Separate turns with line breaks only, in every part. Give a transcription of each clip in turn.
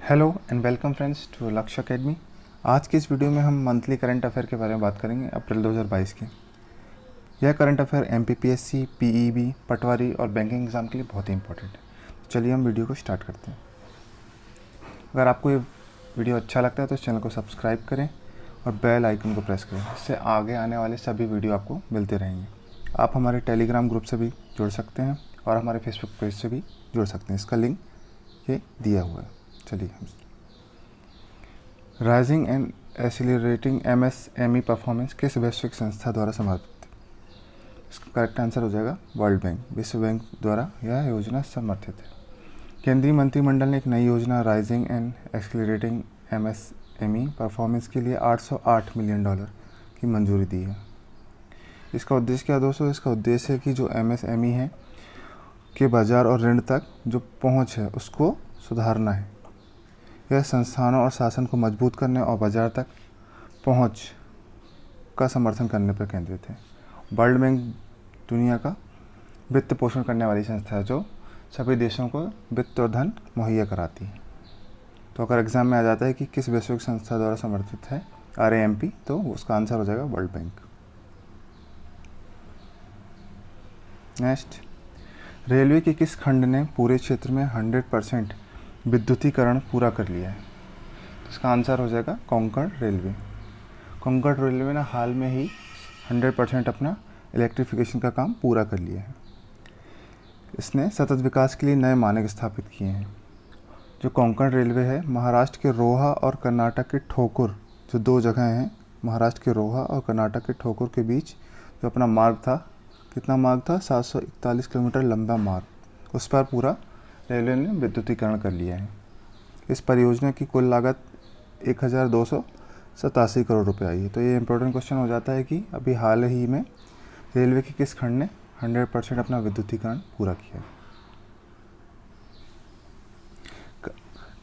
Hello and welcome friends to Lakshya academy. आज की इस वीडियो में हम मंथली करंट अफेयर के बारे में बात करेंगे अप्रैल 2022 के। यह करंट अफेयर एमपीपीएससी, पीईबी, पटवारी और बैंकिंग एग्ज़ाम के लिए बहुत ही इंपॉर्टेंट है। चलिए हम वीडियो को स्टार्ट करते हैं। अगर आपको ये वीडियो अच्छा लगता है तो इस चैनल को सब्सक्राइब करें और बेल आइकन को प्रेस करें, इससे आगे आने वाले सभी वीडियो आपको मिलते रहेंगे। आप हमारे टेलीग्राम ग्रुप से भी जुड़ सकते हैं और हमारे फेसबुक पेज से भी जुड़ सकते हैं, इसका लिंक ये दिया हुआ है। चलिए, rising and accelerating MSME performance किस वैश्विक संस्था द्वारा समर्थित है? इसका करेक्ट आंसर हो जाएगा वर्ल्ड बैंक। विश्व बैंक द्वारा यह योजना समर्थित है। केंद्रीय मंत्रिमंडल ने एक नई योजना rising and accelerating MSME performance के लिए $808 मिलियन की मंजूरी दी है। इसका उद्देश्य क्या दोस्तों? इसका उद्देश्य है कि जो एमएसएमई है के बाजार और ऋण तक जो पहुंच है उसको सुधारना है। यह संस्थानों और शासन को मजबूत करने और बाजार तक पहुंच का समर्थन करने पर केंद्रित है। वर्ल्ड बैंक दुनिया का वित्त पोषण करने वाली संस्था है जो सभी देशों को वित्त और धन मुहैया कराती है। तो अगर एग्जाम में आ जाता है कि किस वैश्विक संस्था द्वारा समर्थित है RAMP, तो उसका आंसर हो जाएगा वर्ल्ड बैंक। नेक्स्ट, रेलवे के किस खंड ने पूरे क्षेत्र में 100% विद्युतीकरण पूरा कर लिया है? इसका आंसर हो जाएगा कोंकण रेलवे। कोंकण रेलवे ने हाल में ही 100% अपना इलेक्ट्रिफिकेशन का काम पूरा कर लिया है। इसने सतत विकास के लिए नए मानक स्थापित किए हैं। जो कोंकण रेलवे है, महाराष्ट्र के रोहा और कर्नाटक के ठोकुर, जो दो जगह हैं, महाराष्ट्र के रोहा और कर्नाटक के ठोकुर के बीच जो अपना मार्ग था, कितना मार्ग था? 741 किलोमीटर लंबा मार्ग, उस पर पूरा रेलवे ने विद्युतीकरण कर लिया है। इस परियोजना की कुल लागत 1287 करोड़ रुपए आई है। तो ये इंपॉर्टेंट क्वेश्चन हो जाता है कि अभी हाल ही में रेलवे के किस खंड ने 100% अपना विद्युतीकरण पूरा किया है?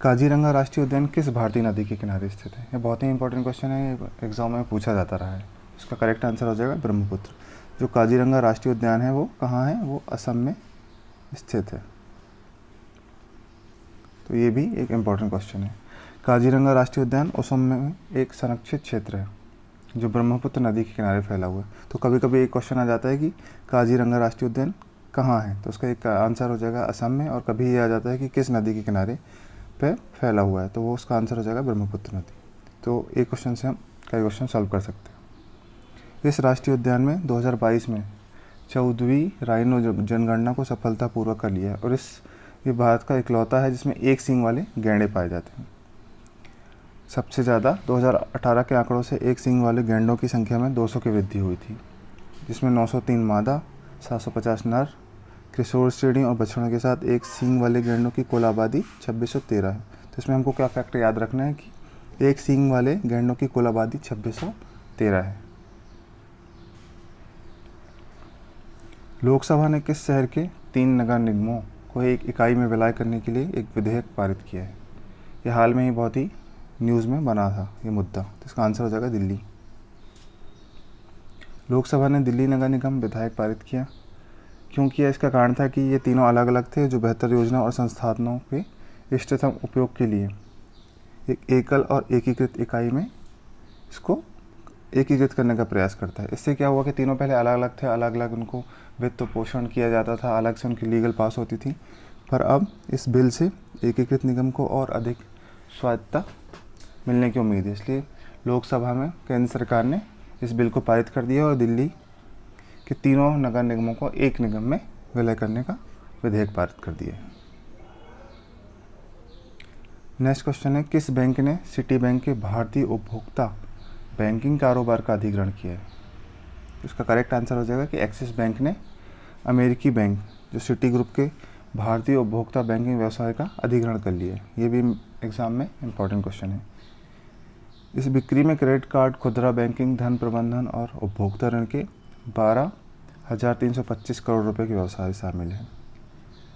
काजीरंगा राष्ट्रीय उद्यान किस भारतीय नदी के किनारे स्थित है? ये बहुत ही इंपॉर्टेंट क्वेश्चन है, एग्जाम में पूछा जाता रहा है। इसका करेक्ट आंसर हो जाएगा ब्रह्मपुत्र। जो काजीरंगा राष्ट्रीय उद्यान है वो कहाँ है? वो असम में स्थित है। तो ये भी एक इम्पॉर्टेंट क्वेश्चन है। काजीरंगा राष्ट्रीय उद्यान असम में एक संरक्षित क्षेत्र है जो ब्रह्मपुत्र नदी के किनारे फैला हुआ है। तो कभी कभी एक क्वेश्चन आ जाता है कि काजीरंगा राष्ट्रीय उद्यान कहाँ है, तो उसका एक आंसर हो जाएगा असम में। और कभी ये आ जाता है कि किस नदी के किनारे पे फैला हुआ है, तो वो उसका आंसर हो जाएगा ब्रह्मपुत्र नदी। तो एक क्वेश्चन से हम कई क्वेश्चन सॉल्व कर सकते हैं। इस राष्ट्रीय उद्यान में 2022 में 14वीं राइनो जनगणना को सफलतापूर्वक कर लिया है और ये भारत का इकलौता है जिसमें एक सींग वाले गैंडे पाए जाते हैं। सबसे ज़्यादा 2018 के आंकड़ों से एक सींग वाले गैंडों की संख्या में 200 की वृद्धि हुई थी, जिसमें 903 मादा, 750 नर, किशोर श्रेणी और बछड़ों के साथ एक सींग वाले गैंडों की कुल आबादी 2613 है। तो इसमें हमको क्या फैक्टर याद रखना है कि एक सींग वाले गैंडों की कुल आबादी 2613 है। लोकसभा ने किस शहर के 3 नगर निगमों को एक इकाई में विलय करने के लिए एक विधेयक पारित किया है? ये हाल में ही बहुत ही न्यूज़ में बना था ये मुद्दा, तो इसका आंसर हो जाएगा दिल्ली। लोकसभा ने दिल्ली नगर निगम विधेयक पारित किया। क्यों किया? इसका कारण था कि ये तीनों अलग अलग थे जो बेहतर योजना और संसाधनों के इष्टतम उपयोग के लिए एक एकल और एकीकृत इकाई में इसको एकीकृत करने का प्रयास करता है। इससे क्या हुआ कि तीनों पहले अलग अलग थे, अलग अलग उनको वित्त पोषण किया जाता था, अलग से उनकी लीगल पास होती थी। पर अब इस बिल से एकीकृत निगम को और अधिक स्वायत्तता मिलने की उम्मीद है, इसलिए लोकसभा में केंद्र सरकार ने इस बिल को पारित कर दिया और दिल्ली के तीनों नगर निगमों को एक निगम में विलय करने का विधेयक पारित कर दिया। नेक्स्ट क्वेश्चन है, किस बैंक ने सिटी बैंक के भारतीय उपभोक्ता बैंकिंग कारोबार का अधिग्रहण किया है? इसका करेक्ट आंसर हो जाएगा कि एक्सिस बैंक ने अमेरिकी बैंक जो सिटी ग्रुप के भारतीय उपभोक्ता बैंकिंग व्यवसाय का अधिग्रहण कर लिया है। ये भी एग्जाम में इम्पॉर्टेंट क्वेश्चन है। इस बिक्री में क्रेडिट कार्ड, खुदरा बैंकिंग, धन प्रबंधन और उपभोक्ता ऋण के 12,325 करोड़ रुपए के व्यवसाय शामिल हैं।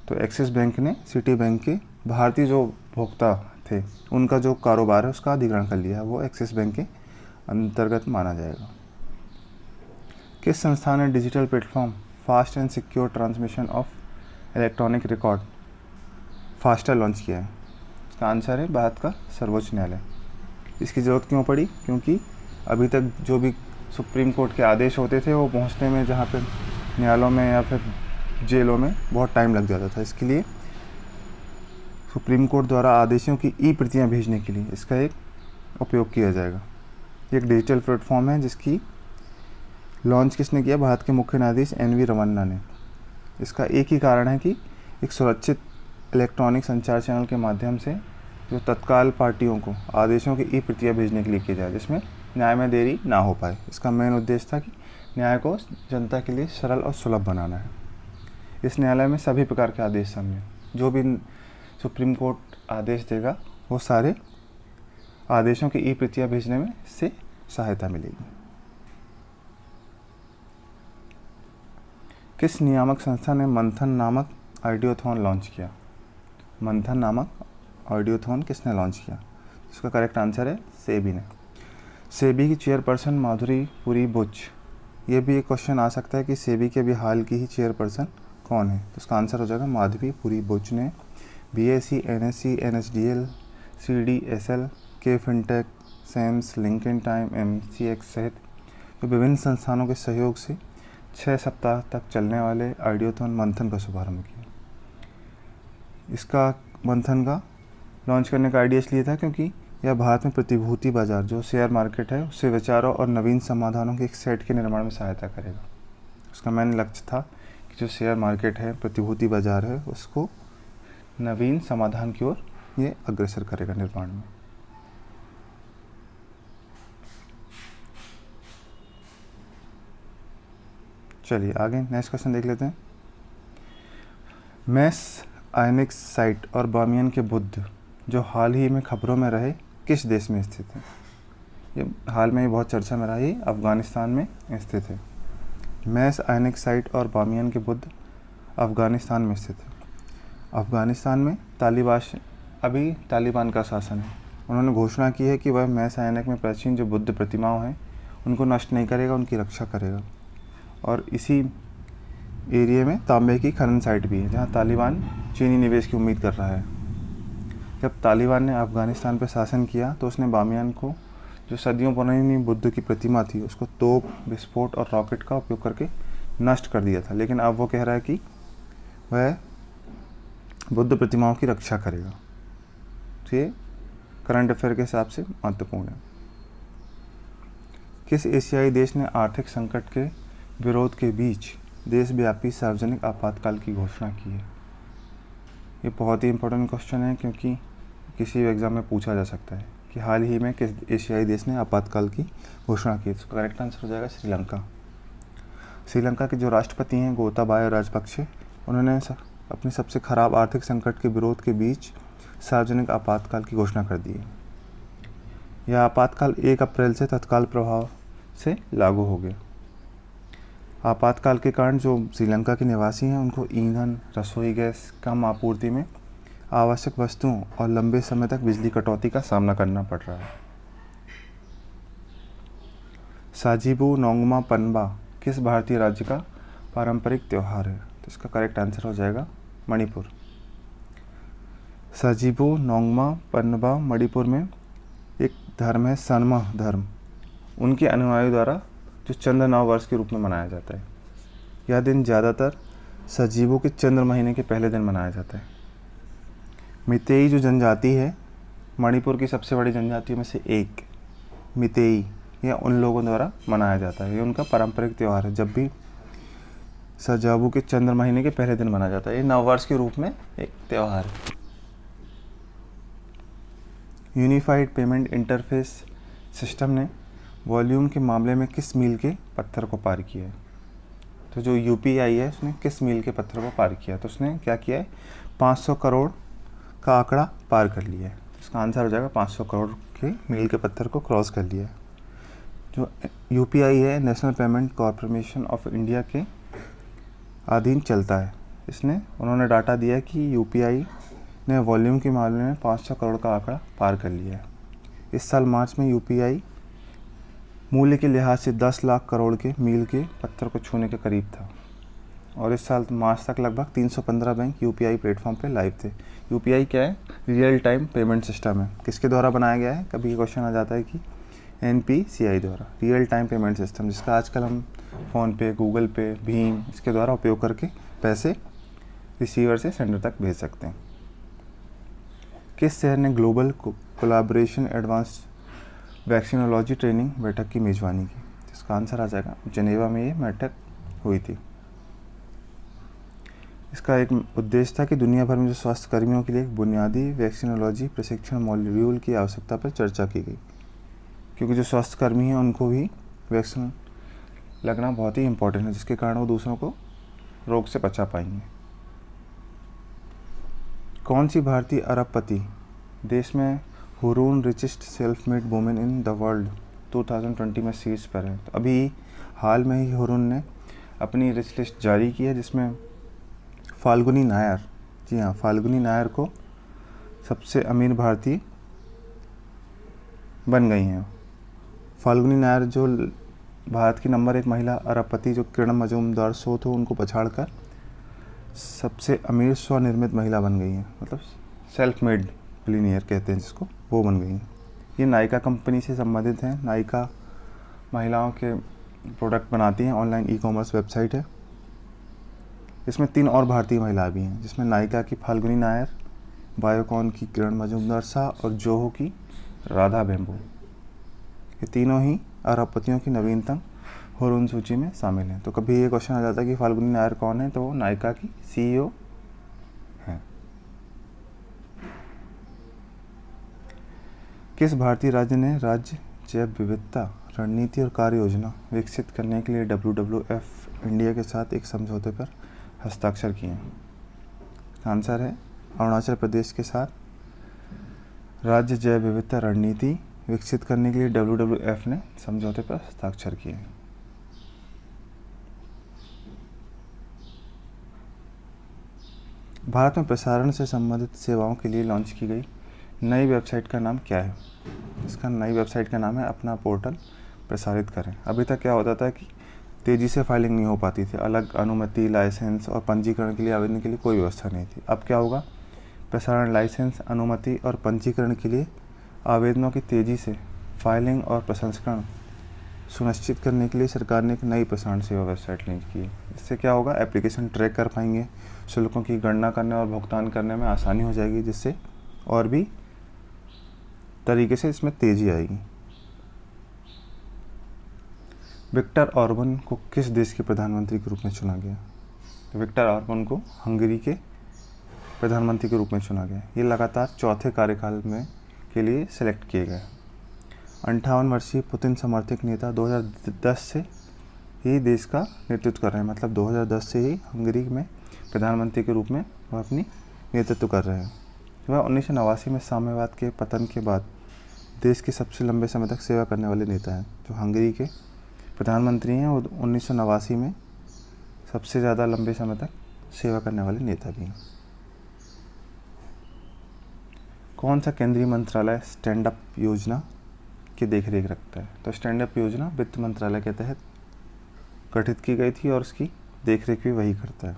तो एक्सिस बैंक ने सिटी बैंक के भारतीय जो उपभोक्ता थे उनका जो कारोबार है उसका अधिग्रहण कर लिया है, वो एक्सिस बैंक के अंतर्गत माना जाएगा। किस संस्था ने digital platform fast and secure transmission of electronic record faster launch किया है? इसका आंसर है भारत का सर्वोच्च न्यायालय। इसकी ज़रूरत क्यों पड़ी? क्योंकि अभी तक जो भी सुप्रीम कोर्ट के आदेश होते थे वो पहुंचने में जहाँ पे न्यायालयों में या फिर जेलों में बहुत टाइम लग जाता था। इसके लिए सुप्रीम कोर्ट द्वारा आदेशों की ई प्रतियाँ भेजने के लिए इसका एक उपयोग किया जाएगा। एक डिजिटल प्लेटफॉर्म है जिसकी लॉन्च किसने किया? भारत के मुख्य न्यायाधीश NV रमन्ना ने। इसका एक ही कारण है कि एक सुरक्षित इलेक्ट्रॉनिक संचार चैनल के माध्यम से जो तत्काल पार्टियों को आदेशों की ई प्रतियाँ भेजने के लिए किया जाए, जिसमें न्याय में देरी ना हो पाए। इसका मेन उद्देश्य था कि न्याय को जनता के लिए सरल और सुलभ बनाना है। इस न्यायालय में सभी प्रकार के आदेश शामिल हैं। जो भी सुप्रीम कोर्ट आदेश देगा वो सारे आदेशों की ई प्रतियाँ भेजने में से सहायता मिलेगी। किस नियामक संस्था ने मंथन नामक ऑडियोथॉन लॉन्च किया? मंथन नामक ऑडियोथॉन किसने लॉन्च किया? इसका करेक्ट आंसर है सेबी ने। सेबी की चेयरपर्सन माधुरी पुरी बुच। ये भी एक क्वेश्चन आ सकता है कि सेबी के भी हाल की ही चेयरपर्सन कौन है? तो इसका आंसर हो जाएगा माधुरी पुरी बुच ने BSE, NSE, NSDL, CDSL, KFintech, CAMS, Link Intime, MCX सहित जो विभिन्न संस्थानों के सहयोग से 6 सप्ताह तक चलने वाले ऑडियोथॉन मंथन का शुभारंभ किया। इसका मंथन का लॉन्च करने का आइडिया इसलिए था क्योंकि यह भारत में प्रतिभूति बाजार जो शेयर मार्केट है उससे विचारों और नवीन समाधानों के एक सेट के निर्माण में सहायता करेगा। उसका मेन लक्ष्य था कि जो शेयर मार्केट है, प्रतिभूति बाजार है, उसको नवीन समाधान की ओर ये अग्रसर करेगा निर्माण में। चलिए आगे नेक्स्ट क्वेश्चन देख लेते हैं। मैस आयनिक साइट और बामियन के बुद्ध जो हाल ही में खबरों में रहे किस देश में स्थित है? ये हाल में ही बहुत चर्चा में रहा, ही अफ़गानिस्तान में स्थित है। मैस आयनिक साइट और बामियन के बुद्ध अफ़गानिस्तान में स्थित है। अफ़गानिस्तान में अभी तालिबान का शासन है। उन्होंने घोषणा की है कि वह मैस आयनिक में प्राचीन जो बुद्ध प्रतिमाओं हैं उनको नष्ट नहीं करेगा, उनकी रक्षा करेगा। और इसी एरिया में तांबे की खनन साइट भी है जहां तालिबान चीनी निवेश की उम्मीद कर रहा है। जब तालिबान ने अफ़गानिस्तान पर शासन किया तो उसने बामियान को जो सदियों पुरानी बुद्ध की प्रतिमा थी उसको तोप, विस्फोट और रॉकेट का उपयोग करके नष्ट कर दिया था। लेकिन अब वो कह रहा है कि वह बुद्ध प्रतिमाओं की रक्षा करेगा। तो ये करंट अफेयर के हिसाब से महत्वपूर्ण है। किस एशियाई देश ने आर्थिक संकट के विरोध के बीच देशव्यापी सार्वजनिक आपातकाल की घोषणा की है? ये बहुत ही इंपॉर्टेंट क्वेश्चन है क्योंकि किसी भी एग्ज़ाम में पूछा जा सकता है कि हाल ही में किस एशियाई देश ने आपातकाल की घोषणा की। तो करेक्ट आंसर हो जाएगा श्रीलंका। श्रीलंका के जो राष्ट्रपति हैं गोताबाया राजपक्षे, उन्होंने अपने सबसे खराब आर्थिक संकट के विरोध के बीच सार्वजनिक आपातकाल की घोषणा कर दी है। यह आपातकाल 1 अप्रैल से तत्काल प्रभाव से लागू हो गया। आपातकाल के कारण जो श्रीलंका के निवासी हैं उनको ईंधन, रसोई गैस, कम आपूर्ति में आवश्यक वस्तुओं और लंबे समय तक बिजली कटौती का सामना करना पड़ रहा है। साजिबू नोंगमा पनबा किस भारतीय राज्य का पारंपरिक त्यौहार है? तो इसका करेक्ट आंसर हो जाएगा मणिपुर। साजिबू नोंगमा पनबा मणिपुर में एक धर्म है सनमा धर्म। उनके अनुयायियों द्वारा जो चंद्र नव वर्ष के रूप में मनाया जाता है। यह दिन ज़्यादातर सजीबों के चंद्र महीने के पहले दिन मनाया जाता है। मितेई जो जनजाति है मणिपुर की सबसे बड़ी जनजातियों में से एक, मितेई, यह उन लोगों द्वारा मनाया जाता है। ये उनका पारंपरिक त्यौहार है। जब भी सजाबू के चंद्र महीने के पहले दिन मनाया जाता है, ये नववर्ष के रूप में एक त्यौहार है। यूनिफाइड पेमेंट इंटरफेस सिस्टम ने वॉल्यूम के मामले में किस मील के पत्थर को पार किया है? तो जो UPI है उसने किस मील के पत्थर को पार किया? तो उसने क्या किया है? 500 करोड़ का आंकड़ा पार कर लिया है। इसका आंसर हो जाएगा 500 करोड़ के मील के पत्थर को क्रॉस कर लिया है। जो UPI है national payment corporation of India के अधीन चलता है। उन्होंने डाटा दिया है कि UPI ने वॉल्यूम के मामले में 500 करोड़ का आंकड़ा पार कर लिया है। इस साल मार्च में UPI मूल्य के लिहाज से 10 लाख करोड़ के मील के पत्थर को छूने के करीब था और इस साल मार्च तक लगभग 315 बैंक यूपीआई प्लेटफॉर्म पे लाइव थे। यूपीआई क्या है? रियल टाइम पेमेंट सिस्टम है। किसके द्वारा बनाया गया है? कभी क्वेश्चन आ जाता है कि एनपीसीआई द्वारा, रियल टाइम पेमेंट सिस्टम, जिसका आजकल हम फ़ोन पे, गूगल पे, भीम इसके द्वारा उपयोग करके पैसे रिसीवर से सेंडर तक भेज सकते हैं। किस शहर ने global collaboration advanced vaccinology training बैठक की मेज़बानी की? इसका आंसर आ जाएगा जेनेवा में ये बैठक हुई थी। इसका एक उद्देश्य था कि दुनिया भर में जो स्वास्थ्य कर्मियों के लिए एक बुनियादी वैक्सीनोलॉजी प्रशिक्षण मॉड्यूल की आवश्यकता पर चर्चा की गई, क्योंकि जो स्वास्थ्य कर्मी हैं उनको भी वैक्सीन लगना बहुत ही इम्पोर्टेंट है, जिसके कारण वो दूसरों को रोग से बचा पाएंगे। कौन सी भारतीय अरबपति देश में Hurun richest self made women in the world 2020 में शीर्ष पर है? तो अभी हाल में ही हुरून ने अपनी रिच लिस्ट जारी की है, जिसमें फाल्गुनी नायर, जी हाँ, फाल्गुनी नायर को सबसे अमीर भारतीय बन गई हैं। फाल्गुनी नायर जो भारत की नंबर 1 महिला अरबपति जो किरण मजूमदार सो थे उनको पछाड़कर सबसे अमीर स्वनिर्मित महिला बन गई हैं, मतलब सेल्फ मेड बिलियनियर कहते हैं जिसको, वो बन गई हैं। ये नायका कंपनी से संबंधित हैं। नायका महिलाओं के प्रोडक्ट बनाती हैं, ऑनलाइन ई कॉमर्स वेबसाइट है। इसमें 3 और भारतीय महिला भी हैं, जिसमें नायका की फाल्गुनी नायर, बायोकॉन की किरण मजूमदार शाह और जोहो की राधा बेम्बू। ये तीनों ही अरबपतियों की नवीनतम हुरून सूची में शामिल हैं। तो कभी ये क्वेश्चन आ जाता है कि फाल्गुनी नायर कौन है, तो वो नायका की सीईओ हैं। किस भारतीय राज्य ने राज्य जैव विविधता रणनीति और कार्य योजना विकसित करने के लिए WWF इंडिया के साथ एक समझौते पर हस्ताक्षर किए हैं? आंसर है अरुणाचल प्रदेश के साथ राज्य जैव विविधता रणनीति विकसित करने के लिए WWF ने समझौते पर हस्ताक्षर किए हैं। भारत में प्रसारण से संबंधित सेवाओं के लिए लॉन्च की गई नई वेबसाइट का नाम क्या है? इसका नई वेबसाइट का नाम है अपना पोर्टल प्रसारित करें। अभी तक क्या होता था कि तेज़ी से फाइलिंग नहीं हो पाती थी, अलग अनुमति, लाइसेंस और पंजीकरण के लिए आवेदन के लिए कोई व्यवस्था नहीं थी। अब क्या होगा? प्रसारण, लाइसेंस, अनुमति और पंजीकरण के लिए आवेदनों की तेज़ी से फाइलिंग और प्रसंस्करण सुनिश्चित करने के लिए सरकार ने एक नई प्रसारण सेवा वेबसाइट लॉन्च की है। इससे क्या होगा? एप्लीकेशन ट्रैक कर पाएंगे, शुल्कों की गणना करने और भुगतान करने में आसानी हो जाएगी, जिससे और भी तरीके से इसमें तेज़ी आएगी। विक्टर ऑर्बन को किस देश के प्रधानमंत्री के रूप में चुना गया? तो विक्टर ऑर्बन को हंगरी के प्रधानमंत्री के रूप में चुना गया। ये लगातार चौथे कार्यकाल में के लिए सेलेक्ट किए गए। 58 वर्षीय पुतिन समर्थित नेता 2010 से ही देश का नेतृत्व कर रहे हैं, मतलब 2010 से ही हंगरी में प्रधानमंत्री के रूप में वह अपनी नेतृत्व कर रहे हैं। वह 1989 में साम्यवाद के पतन के बाद देश के सबसे लंबे समय तक सेवा करने वाले नेता हैं। जो हंगरी के प्रधानमंत्री हैं वो 1989 में सबसे ज़्यादा लंबे समय तक सेवा करने वाले नेता भी हैं। कौन सा केंद्रीय मंत्रालय स्टैंड अप योजना की देखरेख रखता है? तो स्टैंड अप योजना वित्त मंत्रालय के तहत गठित की गई थी और उसकी देखरेख भी वही करता है।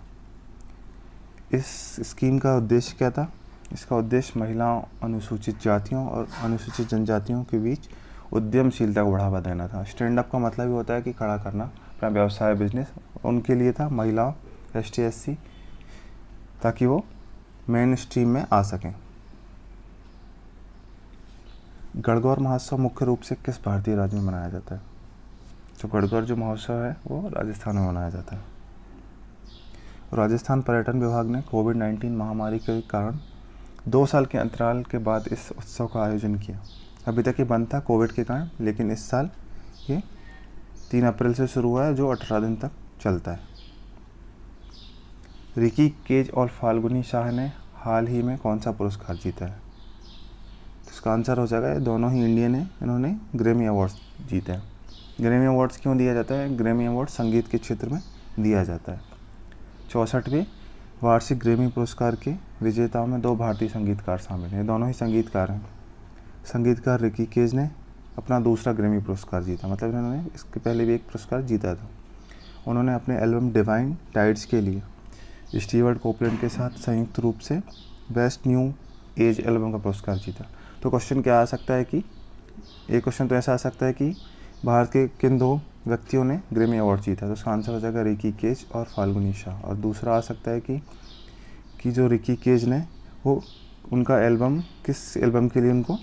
इस स्कीम का उद्देश्य क्या था? इसका उद्देश्य महिलाओं, अनुसूचित जातियों और अनुसूचित जनजातियों के बीच उद्यमशीलता को बढ़ावा देना था। स्टैंड अप का मतलब ही होता है कि खड़ा करना अपना व्यवसाय, बिजनेस। उनके लिए था महिलाओं, ST SC, ताकि वो मेन स्ट्रीम में आ सकें। गणगौर महोत्सव मुख्य रूप से किस भारतीय राज्य में मनाया जाता है? तो गणगौर जो महोत्सव है वो राजस्थान में मनाया जाता है। राजस्थान पर्यटन विभाग ने कोविड-19 महामारी के कारण 2 साल के अंतराल के बाद इस उत्सव का आयोजन किया। अभी तक ये बंद था कोविड के कारण, लेकिन इस साल ये 3 अप्रैल से शुरू हुआ है, जो 18 दिन तक चलता है। रिकी केज और फाल्गुनी शाह ने हाल ही में कौन सा पुरस्कार जीता है? तो इसका आंसर हो जाएगा ये दोनों ही इंडियन हैं, इन्होंने ग्रैमी अवार्ड्स जीते हैं। ग्रैमी अवार्ड्स क्यों दिया जाता है? ग्रैमी अवार्ड संगीत के क्षेत्र में दिया जाता है। 64वें वार्षिक ग्रैमी पुरस्कार के विजेताओं में 2 भारतीय संगीतकार शामिल हैं। दोनों ही संगीतकार हैं। संगीतकार रिकी केज ने अपना दूसरा ग्रैमी पुरस्कार जीता, मतलब इन्होंने इसके पहले भी एक पुरस्कार जीता था। उन्होंने अपने एल्बम डिवाइन टाइड्स के लिए स्टीवर्ट कोपलैंड के साथ संयुक्त रूप से बेस्ट न्यू एज एल्बम का पुरस्कार जीता। तो क्वेश्चन क्या आ सकता है कि एक क्वेश्चन तो ऐसा आ सकता है कि भारत के किन दो व्यक्तियों ने ग्रैमी अवार्ड जीता, तो उसका आंसर हो जाएगा रिकी केज और फाल्गुनी शाह। और दूसरा आ सकता है कि जो रिकी केज ने वो उनका एल्बम किस एल्बम के लिए उनको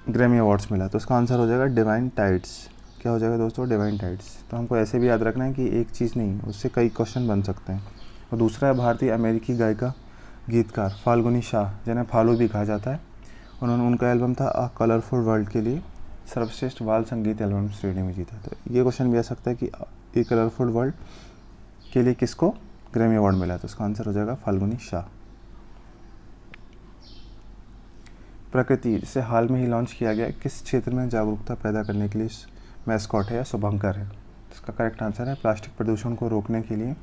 ग्रैमी अवार्ड्स मिला, तो उसका आंसर हो जाएगा डिवाइन टाइड्स। क्या हो जाएगा दोस्तों? Divine tides. तो हमको ऐसे भी याद रखना है कि एक चीज़ नहीं, उससे कई क्वेश्चन बन सकते हैं। और दूसरा है भारतीय अमेरिकी गायिका गीतकार फाल्गुनी शाह, जिन्हें फालू भी कहा जाता है। उन्होंने उनका एल्बम था अ कलरफुल वर्ल्ड के लिए सर्वश्रेष्ठ बाल संगीत एल्बम श्रेणी में जीता। तो ये क्वेश्चन भी आ सकता है कि ए कलरफुल वर्ल्ड के लिए किसको ग्रैमी अवार्ड मिला, तो उसका आंसर हो जाएगा फाल्गुनी शाह। प्रकृति, जिसे हाल में ही लॉन्च किया गया, किस क्षेत्र में जागरूकता पैदा करने के लिए मैस्कॉट है या शुभंकर है? इसका करेक्ट आंसर है प्लास्टिक प्रदूषण को रोकने के लिए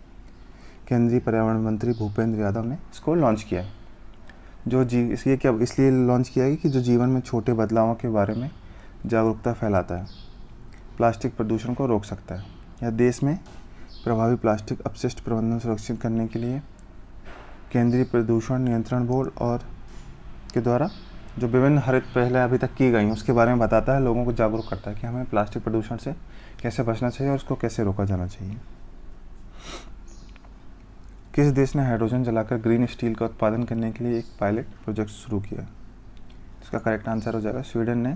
केंद्रीय पर्यावरण मंत्री भूपेंद्र यादव ने इसको लॉन्च किया है। इसलिए लॉन्च किया है कि जो जीवन में छोटे बदलावों के बारे में जागरूकता फैलाता है, प्लास्टिक प्रदूषण को रोक सकता है। यह देश में प्रभावी प्लास्टिक अपशिष्ट प्रबंधन सुरक्षित करने के लिए केंद्रीय प्रदूषण नियंत्रण बोर्ड और के द्वारा जो विभिन्न हरित पहले अभी तक की गई उसके बारे में बताता है, लोगों को जागरूक करता है कि हमें प्लास्टिक प्रदूषण से कैसे बचना चाहिए और उसको कैसे रोका जाना चाहिए। किस देश ने हाइड्रोजन जलाकर ग्रीन स्टील का उत्पादन करने के लिए एक पायलट प्रोजेक्ट शुरू किया? इसका करेक्ट आंसर हो जाएगा स्वीडन ने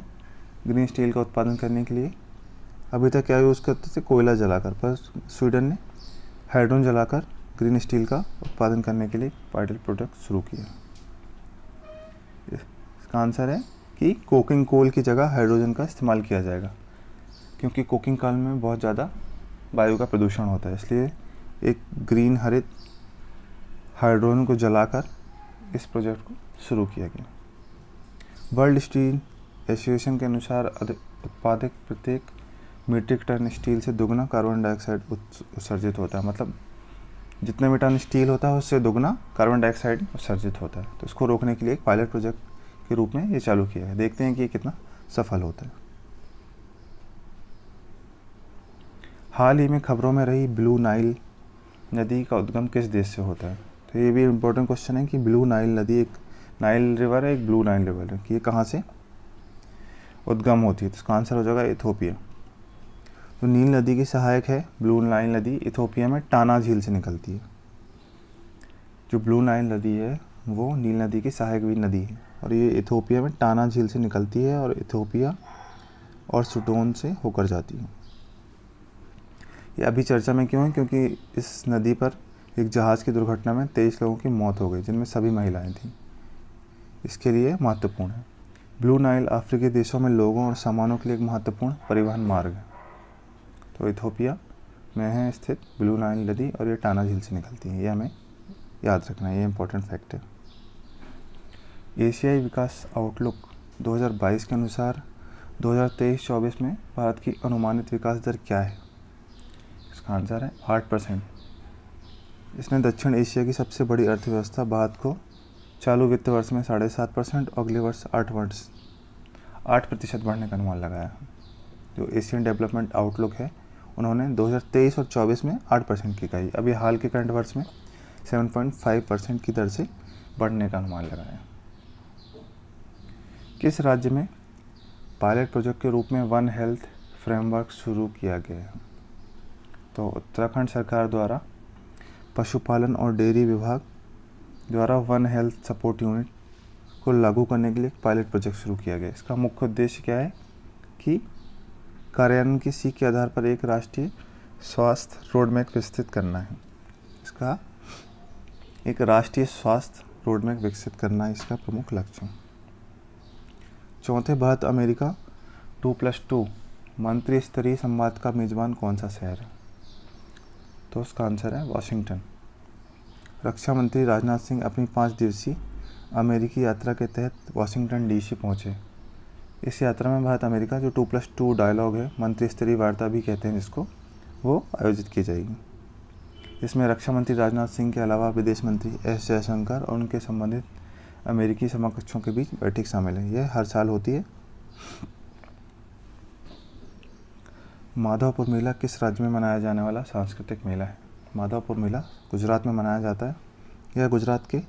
ग्रीन स्टील का उत्पादन करने के लिए अभी तक क्या यूज़ करते थे? कोयला जलाकर, पर स्वीडन ने हाइड्रोजन जलाकर ग्रीन स्टील का उत्पादन करने के लिए पायलट प्रोजेक्ट शुरू किया। इसका आंसर है कि कोकिंग कोल की जगह हाइड्रोजन का इस्तेमाल किया जाएगा, क्योंकि कोकिंग काल में बहुत ज़्यादा वायु का प्रदूषण होता है, इसलिए एक ग्रीन हरित हाइड्रोजन को जलाकर इस प्रोजेक्ट को शुरू किया गया। वर्ल्ड स्टील एसोसिएशन के अनुसार उत्पादित प्रत्येक मीट्रिक टन स्टील से दुगना कार्बन डाइऑक्साइड उत्सर्जित होता है। मतलब जितने भी टन स्टील होता है उससे दुगना कार्बन डाइऑक्साइड उत्सर्जित होता है। तो इसको रोकने के लिए एक पायलट प्रोजेक्ट के रूप में ये चालू किया है। देखते हैं कि ये कितना सफल होता है। हाल ही में खबरों में रही ब्लू नाइल नदी का उद्गम किस देश से होता है? तो ये भी इम्पोर्टेंट क्वेश्चन है कि ब्लू नाइल नदी एक नाइल रिवर है, एक ब्लू नाइल रिवर है, कि ये कहाँ से उद्गम होती है? तो इसका आंसर हो जाएगा इथोपिया। तो नील नदी की सहायक है ब्लू नाइल नदी, इथोपिया में टाना झील से निकलती है। जो ब्लू नाइल नदी है वो नील नदी की सहायक भी नदी है और ये इथोपिया में टाना झील से निकलती है और इथोपिया और सुडान से होकर जाती है। ये अभी चर्चा में क्यों है? क्योंकि इस नदी पर एक जहाज़ की दुर्घटना में 23 लोगों की मौत हो गई, जिनमें सभी महिलाएं थीं। इसके लिए महत्वपूर्ण है। ब्लू नाइल अफ्रीकी देशों में लोगों और सामानों के लिए एक महत्वपूर्ण परिवहन मार्ग है। तो इथोपिया में है स्थित ब्लू नाइल नदी और ये टाना झील से निकलती है। ये हमें याद रखना है, ये इंपॉर्टेंट फैक्ट है। एशियाई विकास आउटलुक 2022 के अनुसार 2023-24 में भारत की अनुमानित विकास दर क्या है? इसका आंसर है 8%। इसने दक्षिण एशिया की सबसे बड़ी अर्थव्यवस्था भारत को चालू वित्त वर्ष में 7.5% और अगले वर्ष 8% बढ़ने का अनुमान लगाया है। जो एशियन डेवलपमेंट आउटलुक है उन्होंने 2023 और 24 में 8% की कही। अभी हाल के करंट वर्ष में 7.5% की दर से बढ़ने का अनुमान लगाया। किस राज्य में पायलट प्रोजेक्ट के रूप में वन हेल्थ फ्रेमवर्क शुरू किया गया है? तो उत्तराखंड सरकार द्वारा पशुपालन और डेयरी विभाग द्वारा वन हेल्थ सपोर्ट यूनिट को लागू करने के लिए एक पायलट प्रोजेक्ट शुरू किया गया। इसका मुख्य उद्देश्य क्या है कि कार्यान्वयन की सीख के आधार पर एक राष्ट्रीय स्वास्थ्य रोडमैप विकसित करना है। इसका एक राष्ट्रीय स्वास्थ्य रोडमैप विकसित करना है इसका प्रमुख लक्ष्य। चौथे भारत अमेरिका 2+2 मंत्री स्तरीय संवाद का मेजबान कौन सा शहर है? तो उसका आंसर है वाशिंगटन। रक्षा मंत्री राजनाथ सिंह अपनी 5 दिवसीय अमेरिकी यात्रा के तहत वाशिंगटन डीसी पहुंचे। इस यात्रा में भारत अमेरिका जो 2+2 डायलॉग है, मंत्री स्तरीय वार्ता भी कहते हैं जिसको, वो आयोजित की जाएगी। इसमें रक्षा मंत्री राजनाथ सिंह के अलावा विदेश मंत्री एस जयशंकर और उनके संबंधित अमेरिकी समकक्षों के बीच बैठक शामिल है। यह हर साल होती है। माधवपुर मेला किस राज्य में मनाया जाने वाला सांस्कृतिक मेला है? माधवपुर मेला गुजरात में मनाया जाता है। यह गुजरात के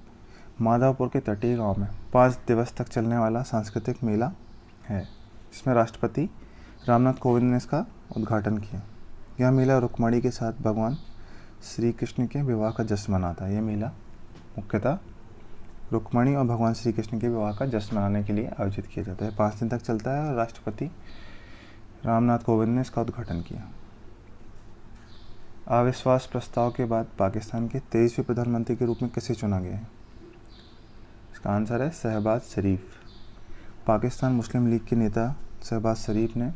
माधवपुर के तटीय गांव में 5 दिवस तक चलने वाला सांस्कृतिक मेला है। इसमें राष्ट्रपति रामनाथ कोविंद ने इसका उद्घाटन किया। यह मेला रुक्मणी के साथ भगवान श्री कृष्ण के विवाह का जश्न मनाता है। यह मेला मुख्यतः रुक्मणी और भगवान श्री कृष्ण के विवाह का जश्न मनाने के लिए आयोजित किया जाता है। 5 दिन तक चलता है और राष्ट्रपति रामनाथ कोविंद ने इसका उद्घाटन किया। अविश्वास प्रस्ताव के बाद पाकिस्तान के 23वें प्रधानमंत्री के रूप में किसे चुना गया है? इसका आंसर है शहबाज शरीफ। पाकिस्तान मुस्लिम लीग के नेता शहबाज शरीफ ने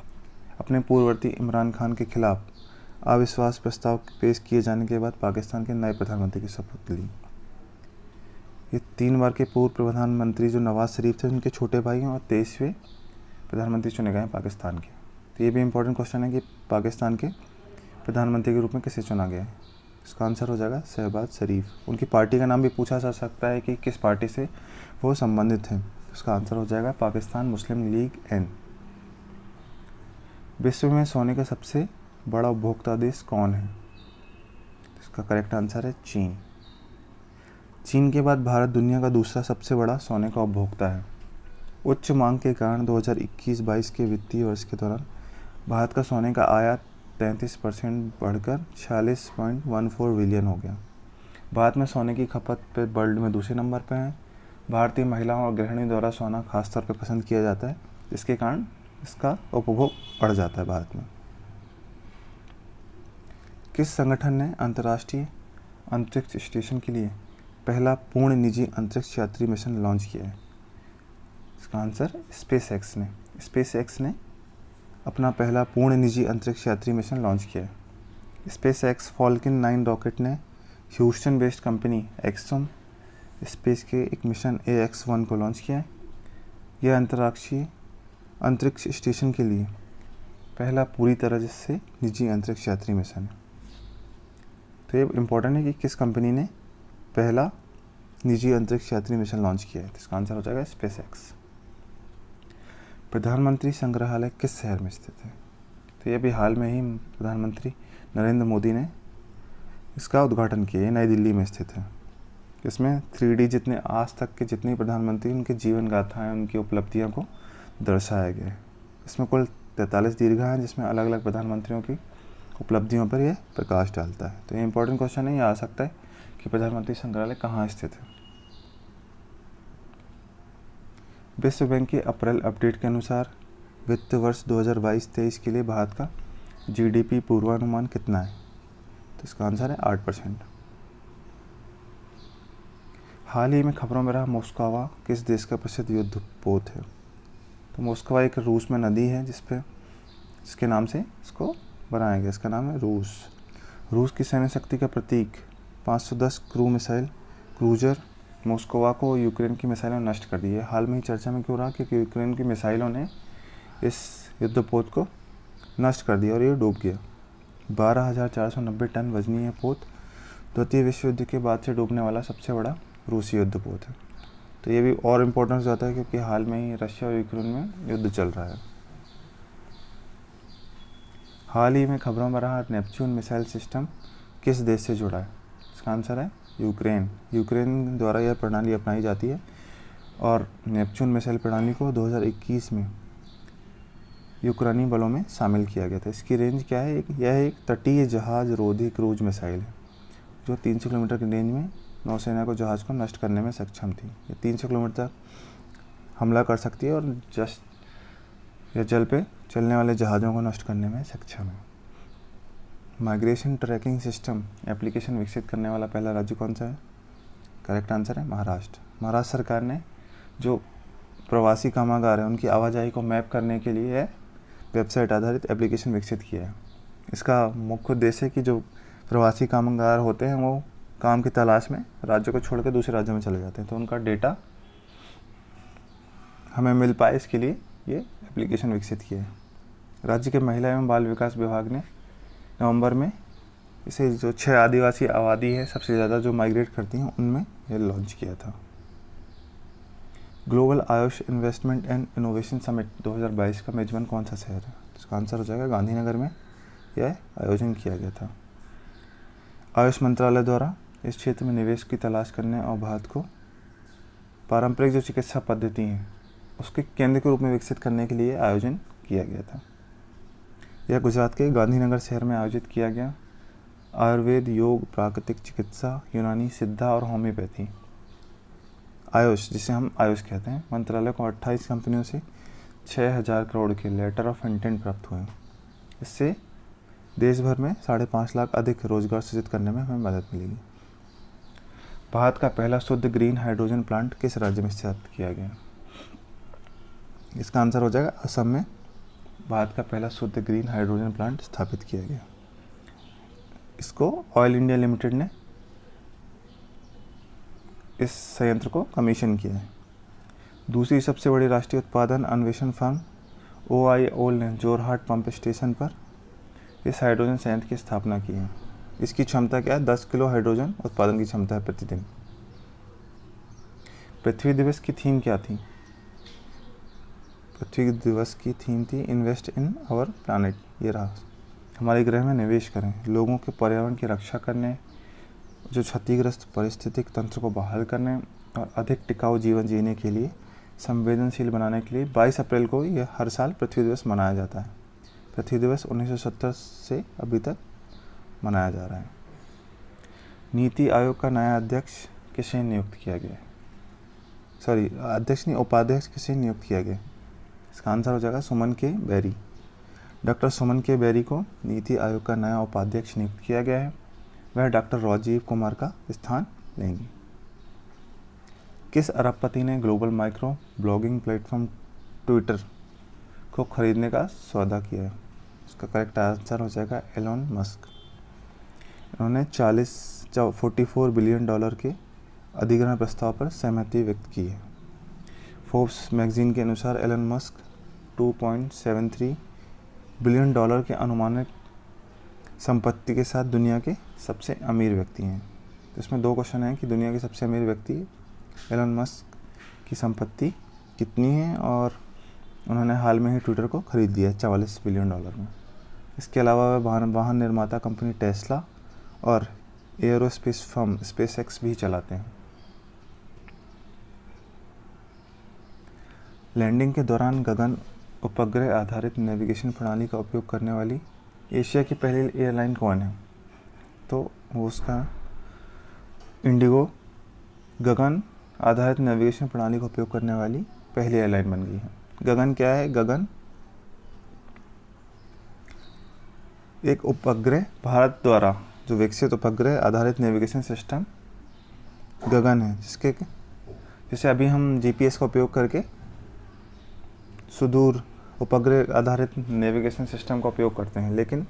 अपने पूर्ववर्ती इमरान खान के खिलाफ अविश्वास प्रस्ताव पेश किए जाने के बाद पाकिस्तान के नए प्रधानमंत्री की शपथ ली। ये 3 बार के पूर्व प्रधानमंत्री जो नवाज शरीफ थे उनके छोटे भाई हैं और 23वें प्रधानमंत्री चुने गए हैं पाकिस्तान के। तो ये भी इंपॉर्टेंट क्वेश्चन है कि पाकिस्तान के प्रधानमंत्री के रूप में किसे चुना गया है? इसका आंसर हो जाएगा शहबाज शरीफ। उनकी पार्टी का नाम भी पूछा जा सकता है कि किस पार्टी से वो संबंधित हैं। इसका आंसर हो जाएगा पाकिस्तान मुस्लिम लीग एन। विश्व में सोने का सबसे बड़ा उपभोक्ता देश कौन है? इसका करेक्ट आंसर है चीन। चीन के बाद भारत दुनिया का दूसरा सबसे बड़ा सोने का उपभोक्ता है। उच्च मांग के कारण 2021-22 के वित्तीय वर्ष के दौरान भारत का सोने का आयात 33% बढ़कर 46.14 बिलियन हो गया। भारत में सोने की खपत पे वर्ल्ड में दूसरे नंबर पर है। भारतीय महिलाओं और गृहिणियों द्वारा सोना खासतौर पर पसंद किया जाता है, जिसके कारण इसका उपभोग बढ़ जाता है भारत में। किस संगठन ने अंतर्राष्ट्रीय अंतरिक्ष स्टेशन के लिए पहला पूर्ण निजी अंतरिक्ष यात्री मिशन लॉन्च किया है? इसका आंसर स्पेसएक्स ने। स्पेसएक्स ने अपना पहला पूर्ण निजी अंतरिक्ष यात्री मिशन लॉन्च किया है। स्पेसएक्स फॉल्कन 9 रॉकेट ने ह्यूस्टन बेस्ड कंपनी एक्सम स्पेस के एक मिशन AX-1 को लॉन्च किया है। यह अंतर्राष्ट्रीय अंतरिक्ष स्टेशन के लिए पहला पूरी तरह से निजी अंतरिक्ष यात्री मिशन है। तो ये इम्पोर्टेंट है कि किस कंपनी ने पहला निजी अंतरिक्ष यात्री मिशन लॉन्च किया है। इसका आंसर हो जाएगा स्पेसएक्स। प्रधानमंत्री संग्रहालय किस शहर में स्थित है? तो ये भी हाल में ही प्रधानमंत्री नरेंद्र मोदी ने इसका उद्घाटन किया। ये नई दिल्ली में स्थित है। इसमें 3D जितने आज तक के जितने प्रधानमंत्री उनके जीवन गाथाएँ उनकी उपलब्धियों को दर्शाया गया है। इसमें कुल 43 दीर्घा हैं जिसमें अलग अलग प्रधानमंत्रियों की उपलब्धियों पर यह प्रकाश डालता है। तो ये इंपॉर्टेंट क्वेश्चन है, ये आ सकता है कि प्रधानमंत्री संग्रहालय कहाँ स्थित है। विश्व बैंक के अप्रैल अपडेट के अनुसार वित्त वर्ष 2022-23 के लिए भारत का GDP पूर्वानुमान कितना है? तो इसका आंसर है 8%। हाल ही में खबरों में रहा मोस्कवा किस देश का प्रसिद्ध युद्ध पोत है? तो मोस्कवा एक रूस में नदी है जिसके नाम से इसको बनाया गया। इसका नाम है रूस। रूस की सैन्य शक्ति का प्रतीक 510 क्रू मिसाइल क्रूजर मोस्कोवा को यूक्रेन की मिसाइलों ने नष्ट कर दी है। हाल में ही चर्चा में क्यों रहा? क्योंकि यूक्रेन की मिसाइलों ने इस युद्धपोत को नष्ट कर दिया और ये डूब गया। 12,490 टन वजनी यह पोत द्वितीय विश्व युद्ध के बाद से डूबने वाला सबसे बड़ा रूसी युद्धपोत है। तो ये भी और इम्पोर्टेंस जाता है क्योंकि हाल में ही रशिया और यूक्रेन में युद्ध चल रहा है। हाल ही में खबरों में रहा नेपच्यून मिसाइल सिस्टम किस देश से जुड़ा है? इसका आंसर है यूक्रेन। यूक्रेन द्वारा यह प्रणाली अपनाई जाती है और नेपच्यून मिसाइल प्रणाली को 2021 में यूक्रेनी बलों में शामिल किया गया था। इसकी रेंज क्या है? यह एक तटीय जहाज रोधी क्रूज मिसाइल है जो 300 किलोमीटर की रेंज में नौसेना को जहाज़ को नष्ट करने में सक्षम थी। ये 300 किलोमीटर तक हमला कर सकती है और यह जल पे चलने वाले जहाज़ों को नष्ट करने में सक्षम है। माइग्रेशन ट्रैकिंग सिस्टम एप्लीकेशन विकसित करने वाला पहला राज्य कौन सा है? करेक्ट आंसर है महाराष्ट्र। महाराष्ट्र सरकार ने जो प्रवासी कामगार हैं उनकी आवाजाही को मैप करने के लिए वेबसाइट आधारित एप्लीकेशन विकसित किया है। इसका मुख्य उद्देश्य है कि जो प्रवासी कामगार होते हैं वो काम की तलाश में राज्य को छोड़कर दूसरे राज्यों में चले जाते हैं, तो उनका डेटा हमें मिल पाए इसके लिए ये एप्लीकेशन विकसित किया है। राज्य के महिला एवं बाल विकास विभाग ने नवंबर में इसे जो 6 आदिवासी आबादी है सबसे ज़्यादा जो माइग्रेट करती हैं उनमें यह लॉन्च किया था। Global Ayush investment and innovation summit 2022 का मेजबान कौन सा शहर है? इसका आंसर हो जाएगा गांधीनगर में यह आयोजन किया गया था। आयुष मंत्रालय द्वारा इस क्षेत्र में निवेश की तलाश करने और भारत को पारंपरिक जो चिकित्सा पद्धति है उसके केंद्र के रूप में विकसित करने के लिए आयोजन किया गया था। यह गुजरात के गांधीनगर शहर में आयोजित किया गया। आयुर्वेद, योग, प्राकृतिक चिकित्सा, यूनानी, सिद्धा और होम्योपैथी। आयुष, जिसे हम आयुष कहते हैं, मंत्रालय को 28 कंपनियों से 6000 करोड़ के लेटर ऑफ इंटेंट प्राप्त हुए। इससे देश भर में 5.5 लाख अधिक रोजगार सृजित करने में हमें मदद मिलेगी। भारत का पहला शुद्ध ग्रीन हाइड्रोजन प्लांट किस राज्य में स्थापित किया गया? इसका आंसर हो जाएगा असम में भारत का पहला शुद्ध ग्रीन हाइड्रोजन प्लांट स्थापित किया गया। इसको ऑयल इंडिया लिमिटेड ने इस संयंत्र को कमीशन किया है। दूसरी सबसे बड़ी राष्ट्रीय उत्पादन अन्वेषण फर्म OIL ने जोरहाट पंप स्टेशन पर इस हाइड्रोजन संयंत्र की स्थापना की है। इसकी क्षमता क्या है? 10 किलो हाइड्रोजन उत्पादन की क्षमता है प्रतिदिन। पृथ्वी दिवस की थीम क्या थी? पृथ्वी दिवस की थीम थी इन्वेस्ट इन आवर प्लानेट। ये रहा, हमारे ग्रह में निवेश करें, लोगों के पर्यावरण की रक्षा करने, जो क्षतिग्रस्त पारिस्थितिक तंत्र को बहाल करने और अधिक टिकाऊ जीवन जीने के लिए संवेदनशील बनाने के लिए 22 अप्रैल को यह हर साल पृथ्वी दिवस मनाया जाता है। पृथ्वी दिवस 1970 से अभी तक मनाया जा रहा है। नीति आयोग का नया अध्यक्ष किसे नियुक्त किया गया? अध्यक्ष नहीं, उपाध्यक्ष किसे नियुक्त किया गया? इसका आंसर हो जाएगा सुमन के बेरी। डॉक्टर सुमन के बेरी को नीति आयोग का नया उपाध्यक्ष नियुक्त किया गया है। वह डॉक्टर राजीव कुमार का स्थान लेंगे। किस अरबपति ने global micro blogging platform Twitter को खरीदने का सौदा किया है? इसका करेक्ट आंसर हो जाएगा एलोन मस्क। उन्होंने 44 बिलियन डॉलर के अधिग्रहण प्रस्ताव पर सहमति व्यक्त की है। फोर्ब्स मैगजीन के अनुसार एलोन मस्क 2.73 बिलियन डॉलर के अनुमानित संपत्ति के साथ दुनिया के सबसे अमीर व्यक्ति हैं। तो इसमें 2 क्वेश्चन हैं कि दुनिया के सबसे अमीर व्यक्ति एलोन मस्क की संपत्ति कितनी है और उन्होंने हाल में ही ट्विटर को खरीद लिया 44 बिलियन डॉलर में। इसके अलावा वह वाहन निर्माता कंपनी टेस्ला और एयरोस्पेस फर्म SpaceX भी चलाते हैं। लैंडिंग के दौरान गगन उपग्रह आधारित नेविगेशन प्रणाली का उपयोग करने वाली एशिया की पहली एयरलाइन कौन है? तो वो उसका इंडिगो गगन आधारित नेविगेशन प्रणाली का उपयोग करने वाली पहली एयरलाइन बन गई है। गगन क्या है? गगन एक उपग्रह, भारत द्वारा जो विकसित उपग्रह आधारित नेविगेशन सिस्टम गगन है, जैसे अभी हम GPS का उपयोग करके सुदूर उपग्रह आधारित नेविगेशन सिस्टम का उपयोग करते हैं, लेकिन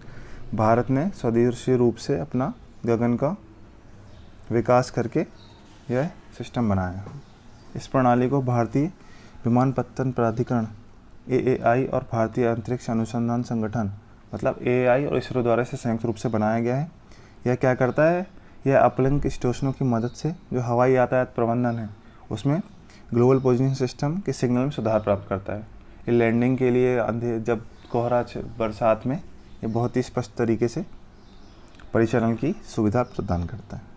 भारत ने स्वदेशी रूप से अपना गगन का विकास करके यह सिस्टम बनाया। इस प्रणाली को भारतीय विमानपत्तन प्राधिकरण AAI और भारतीय अंतरिक्ष अनुसंधान संगठन मतलब AAI और इसरो द्वारा से संयुक्त रूप से बनाया गया है। यह क्या करता है? यह अपलिंक स्टेशनों की मदद से जो हवाई यातायात प्रबंधन है उसमें ग्लोबल पोजीशन सिस्टम के सिग्नल में सुधार प्राप्त करता है। ये लैंडिंग के लिए जब कोहरा बरसात में ये बहुत ही स्पष्ट तरीके से परिचालन की सुविधा प्रदान करता है।